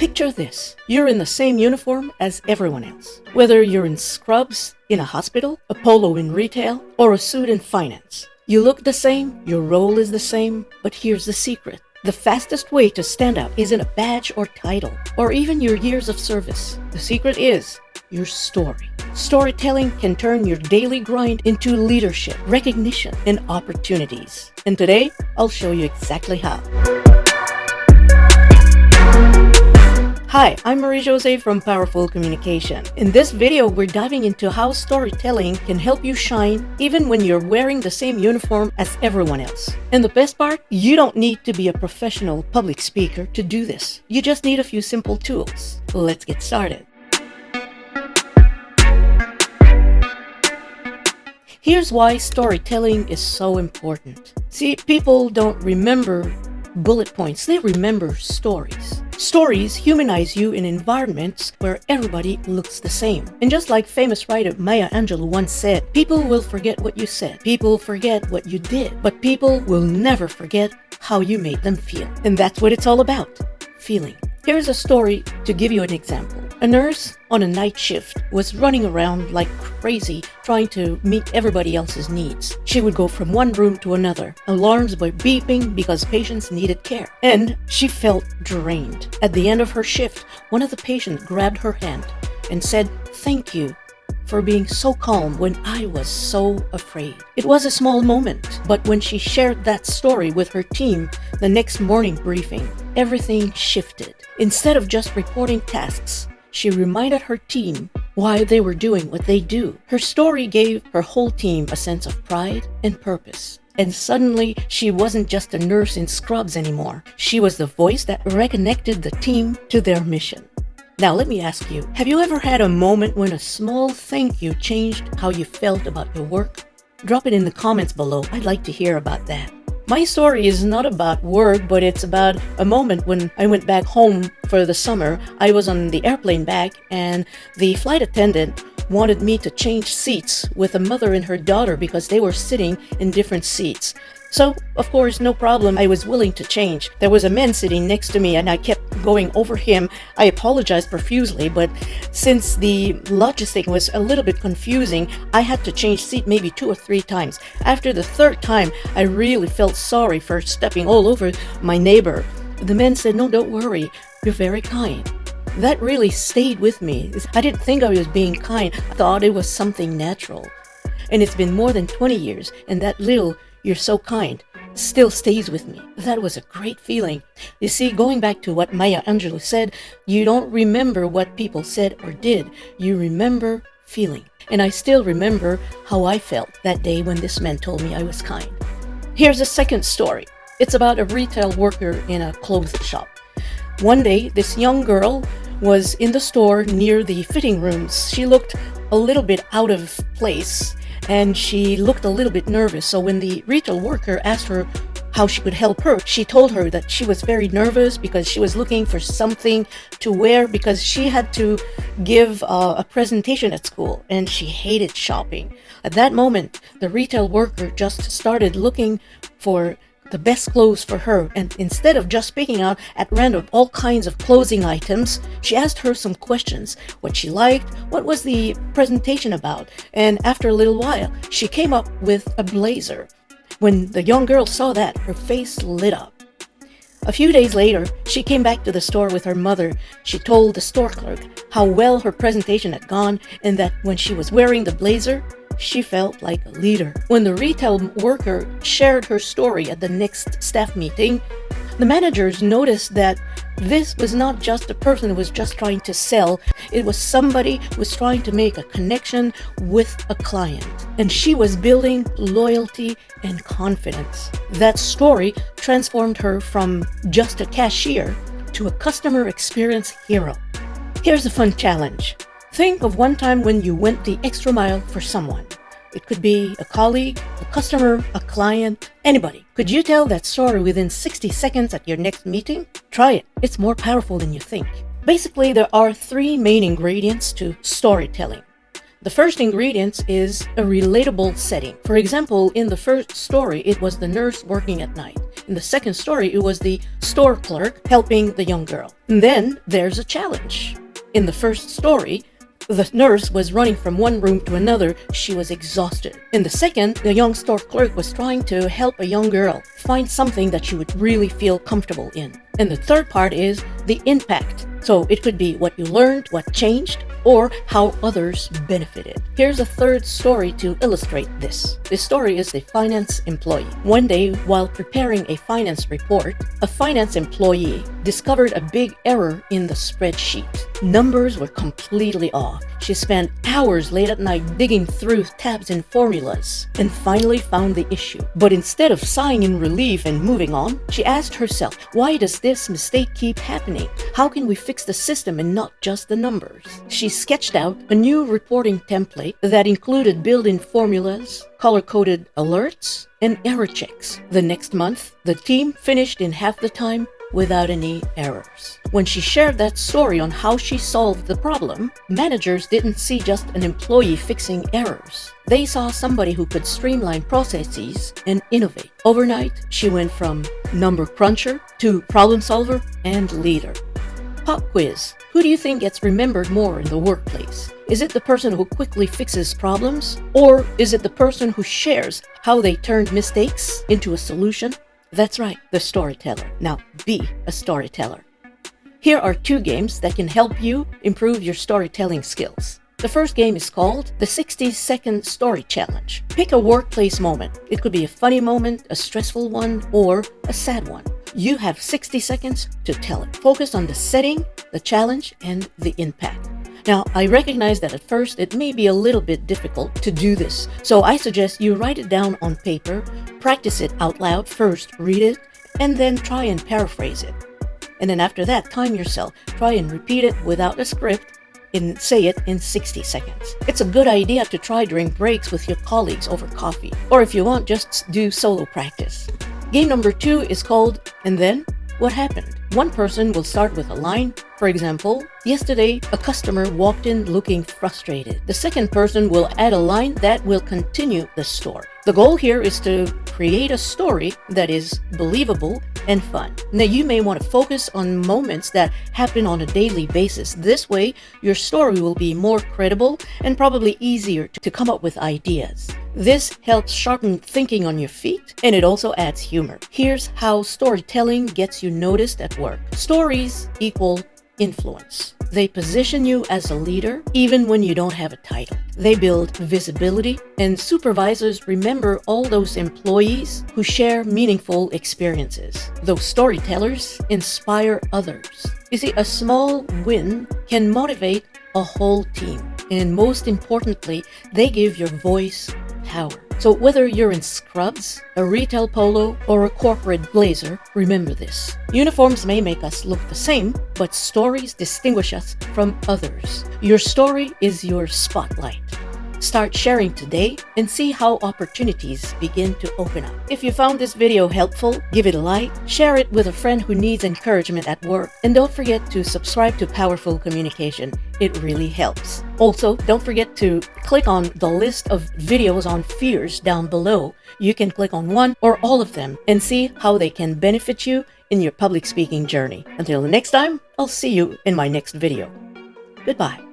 Picture this. You're in the same uniform as everyone else. Whether you're in scrubs in a hospital, a polo in retail, or a suit in finance. You look the same, your role is the same, but here's the secret. The fastest way to stand out isn't a badge or title, or even your years of service. The secret is your story. Storytelling can turn your daily grind into leadership, recognition, and opportunities. And today, I'll show you exactly how. Hi, I'm Marie-Josée from Powerful Communication. In this video, we're diving into how storytelling can help you shine even when you're wearing the same uniform as everyone else. And the best part, you don't need to be a professional public speaker to do this. You just need a few simple tools. Let's get started. Here's why storytelling is so important. See, people don't remember bullet points, they remember stories. Stories humanize you in environments where everybody looks the same. And just like famous writer Maya Angelou once said, people will forget what you said, people forget what you did, but people will never forget how you made them feel. And that's what it's all about, feeling. Here's a story to give you an example. A nurse on a night shift was running around like crazy trying to meet everybody else's needs. She would go from one room to another. Alarms were beeping because patients needed care. And she felt drained. At the end of her shift, one of the patients grabbed her hand and said, "Thank you for being so calm when I was so afraid." It was a small moment, but when she shared that story with her team, the next morning briefing, everything shifted. Instead of just reporting tasks, she reminded her team why they were doing what they do. Her story gave her whole team a sense of pride and purpose. And suddenly, she wasn't just a nurse in scrubs anymore. She was the voice that reconnected the team to their mission. Now let me ask you, have you ever had a moment when a small thank you changed how you felt about your work? Drop it in the comments below. I'd like to hear about that. My story is not about work, but it's about a moment when I went back home for the summer. I was on the airplane back and the flight attendant wanted me to change seats with a mother and her daughter because they were sitting in different seats. So, of course, no problem. I was willing to change. There was a man sitting next to me and I kept going over him. I apologized profusely, but since the logistic was a little bit confusing, I had to change seat maybe 2 or 3 times. After the 3rd time, I really felt sorry for stepping all over my neighbor. The man said, "No, don't worry. You're very kind." That really stayed with me. I didn't think I was being kind. I thought it was something natural. And it's been more than 20 years, and that little "you're so kind" still stays with me. That was a great feeling. You see, going back to what Maya Angelou said, you don't remember what people said or did. You remember feeling. And I still remember how I felt that day when this man told me I was kind. Here's a second story. It's about a retail worker in a clothes shop. One day, this young girl was in the store near the fitting rooms. She looked a little bit out of place and she looked a little bit nervous. So when the retail worker asked her how she could help her, she told her that she was very nervous because she was looking for something to wear because she had to give a presentation at school and she hated shopping. At that moment, the retail worker just started looking for the best clothes for her, and instead of just picking out at random all kinds of clothing items, she asked her some questions. What she liked, what was the presentation about, and after a little while, she came up with a blazer. When the young girl saw that, her face lit up. A few days later, she came back to the store with her mother. She told the store clerk how well her presentation had gone and that when she was wearing the blazer, she felt like a leader. When the retail worker shared her story at the next staff meeting, the managers noticed that this was not just a person who was just trying to sell. It was somebody who was trying to make a connection with a client. And she was building loyalty and confidence. That story transformed her from just a cashier to a customer experience hero. Here's a fun challenge. Think of one time when you went the extra mile for someone. It could be a colleague, a customer, a client, anybody. Could you tell that story within 60 seconds at your next meeting? Try it. It's more powerful than you think. Basically, there are 3 main ingredients to storytelling. The first ingredient is a relatable setting. For example, in the first story, it was the nurse working at night. In the second story, it was the store clerk helping the young girl. And then there's a challenge. In the first story, the nurse was running from one room to another. She was exhausted. In the second, the young store clerk was trying to help a young girl find something that she would really feel comfortable in. And the third part is the impact. So it could be what you learned, what changed, or how others benefited. Here's a third story to illustrate this. This story is the finance employee. One day, while preparing a finance report, a finance employee discovered a big error in the spreadsheet. Numbers were completely off. She spent hours late at night digging through tabs and formulas and finally found the issue. But instead of sighing in relief and moving on, she asked herself, why does this mistake keep happening? How can we fix the system and not just the numbers? She sketched out a new reporting template that included built-in formulas, color-coded alerts, and error checks. The next month, the team finished in half the time without any errors. When she shared that story on how she solved the problem, managers didn't see just an employee fixing errors. They saw somebody who could streamline processes and innovate. Overnight, she went from number cruncher to problem solver and leader. Pop quiz. Who do you think gets remembered more in the workplace? Is it the person who quickly fixes problems? Or is it the person who shares how they turned mistakes into a solution? That's right, the storyteller. Now, be a storyteller. Here are 2 games that can help you improve your storytelling skills. The first game is called the 60-second story challenge. Pick a workplace moment. It could be a funny moment, a stressful one, or a sad one. You have 60 seconds to tell it. Focus on the setting, the challenge, and the impact. Now, I recognize that at first it may be a little bit difficult to do this, so I suggest you write it down on paper, practice it out loud first, read it, and then try and paraphrase it. And then after that, time yourself. Try and repeat it without a script and say it in 60 seconds. It's a good idea to try during breaks with your colleagues over coffee, or if you want, just do solo practice. Game number 2 is called, And Then What Happened? One person will start with a line. For example, yesterday a customer walked in looking frustrated. The second person will add a line that will continue the story. The goal here is to create a story that is believable and fun. Now, you may want to focus on moments that happen on a daily basis. This way, your story will be more credible and probably easier to come up with ideas. This helps sharpen thinking on your feet, and it also adds humor. Here's how storytelling gets you noticed at work. Stories equal influence. They position you as a leader even when you don't have a title. They build visibility, and supervisors remember all those employees who share meaningful experiences. Those storytellers inspire others. You see, a small win can motivate a whole team. And most importantly, they give your voice power. So whether you're in scrubs, a retail polo, or a corporate blazer, remember this. Uniforms may make us look the same, but stories distinguish us from others. Your story is your spotlight. Start sharing today and see how opportunities begin to open up. If you found this video helpful, give it a like, share it with a friend who needs encouragement at work, and don't forget to subscribe to Powerful Communication. It really helps. Also, don't forget to click on the list of videos on fears down below. You can click on one or all of them and see how they can benefit you in your public speaking journey. Until the next time, I'll see you in my next video. Goodbye.